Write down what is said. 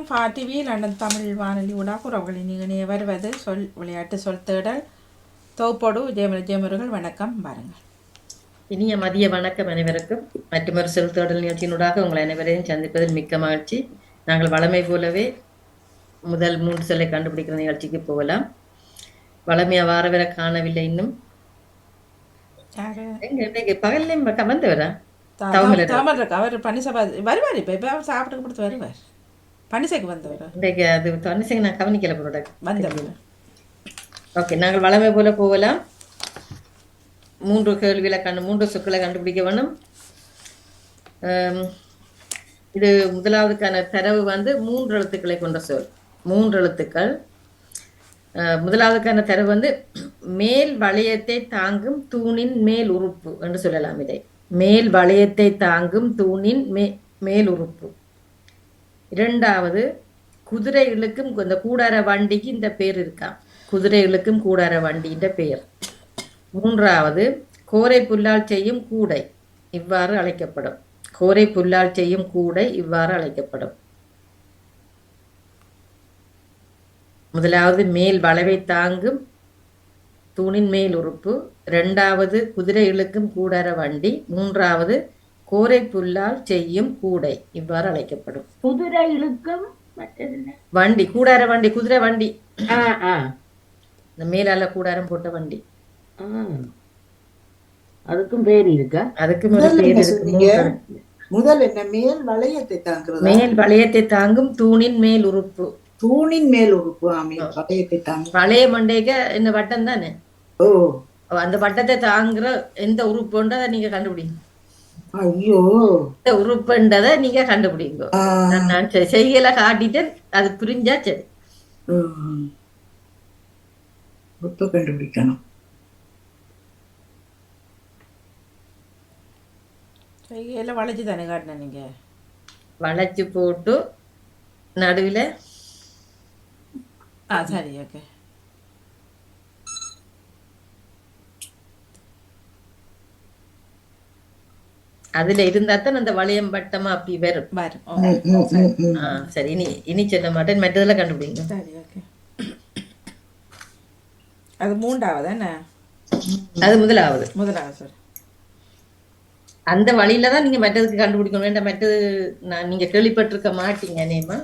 TV London Tamil வானொலி ஊடாக உறவுகளின் இணைய வருவது சொல் விளையாட்டு சொல் தேடல் தொகுப்போடு விஜயமுருகள். வணக்கம் பாருங்கள். இனிய மதிய வணக்கம் அனைவருக்கும். மற்றொரு சொல் தேடல் நிகழ்ச்சியினூடாக உங்கள் அனைவரையும் சந்திப்பதில் மிக்க மகிழ்ச்சி. நாங்கள் வளமை போலவே முதல் 3 சொல்லை கண்டுபிடிக்கிற நிகழ்ச்சிக்கு போகலாம். வளமையா வாரவரை காணவில்லை இன்னும். பகல்லையும் வந்தவரா அவர் பனிசபா வருவார். இப்போ அவர் சாப்பிட்டு கொடுத்து வருவார். பனிசைக்கு வந்தவர் இன்றைக்கு அது பனிசைக்கு நான் கவனிக்கல ப்ரோடக்ட் வந்தவர். ஓகே, நாங்கள் வளமை போல போகலாம். 3 கேள்விகளை 3 சொற்களை கண்டுபிடிக்க வேணும். இது முதலாவதுக்கான தரவு 3 எழுத்துக்களை கொண்ட சொல். 3 எழுத்துக்கள். முதலாவதுக்கான தரவு மேல் வளையத்தை தாங்கும் தூணின் மேல் உறுப்பு என்று சொல்லலாம். இதை மேல் வளையத்தை தாங்கும் தூணின் மேல் உறுப்பு. 2வது குதிரை இழுக்கும் இந்த கூடார வண்டிக்கு இந்த பேர் இருக்காம். குதிரை இழுக்கும் கூடார வண்டின்ற பெயர். 3வது கோரை புல்லால் செய்யும் கூடை இவ்வாறு அழைக்கப்படும். கோரை புல்லால் செய்யும் கூடை இவ்வாறு அழைக்கப்படும். முதலாவது மேல் வளைவை தாங்கும் தூணின் மேல் உறுப்பு. 2வது குதிரை இழுக்கும் கூடார வண்டி. 3வது கோரை புல்லால் செய்யும் கூடை இவ்வாறு அழைக்கப்படும். குதிரை இழுக்கும் வண்டி, கூடார வண்டி, குதிரை வண்டி. இந்த மேலால கூடாரம் போட்ட வண்டி. அதுக்கும் பேர் இருக்கா? அதுக்கும் ஒரு பேர் இருக்கு. முதல் என்ன? மேல் வளையத்தை தாங்குறது. மேல் வளையத்தை தாங்கும் தூணின் மேல் உறுப்பு. தூணின் மேல் உறுப்பு. வளையத்தை தாங்கும். வளைய மண்டைக்க இந்த வட்டம் தானே. ஓ, அந்த வட்டத்தை தாங்குற எந்த உறுப்புன்றதை நீங்க கண்டுபிடிங்க. ஐயோ, இந்த உறுப்புன்றதை நீங்க கண்டுபிடிங்க. நான் செய்யல காட்டிட்டு அது புரிஞ்சா சரி. உறுப்பு கண்டுபிடிக்கணும். கையில வளைச்சு தானே காட்டின நீங்க. வளைச்சு போட்டு நடுவில். சரி, ஓகே. அதுல இருந்தா தான் அந்த வளையம் வட்டமா அப்படி வரும். சரி, இனி சொன்ன மாட்டேன். மற்றதுல கண்டுபிடிங்க. சரி, ஓகே. அது 3வது என்ன? அது முதலாவது சார். அந்த வழியில தான் நீங்க மற்றதுக்கு கண்டுபிடிக்கணும். வேண்டாம், மற்றது நீங்க கேள்விப்பட்டிருக்க மாட்டீங்க நேமா.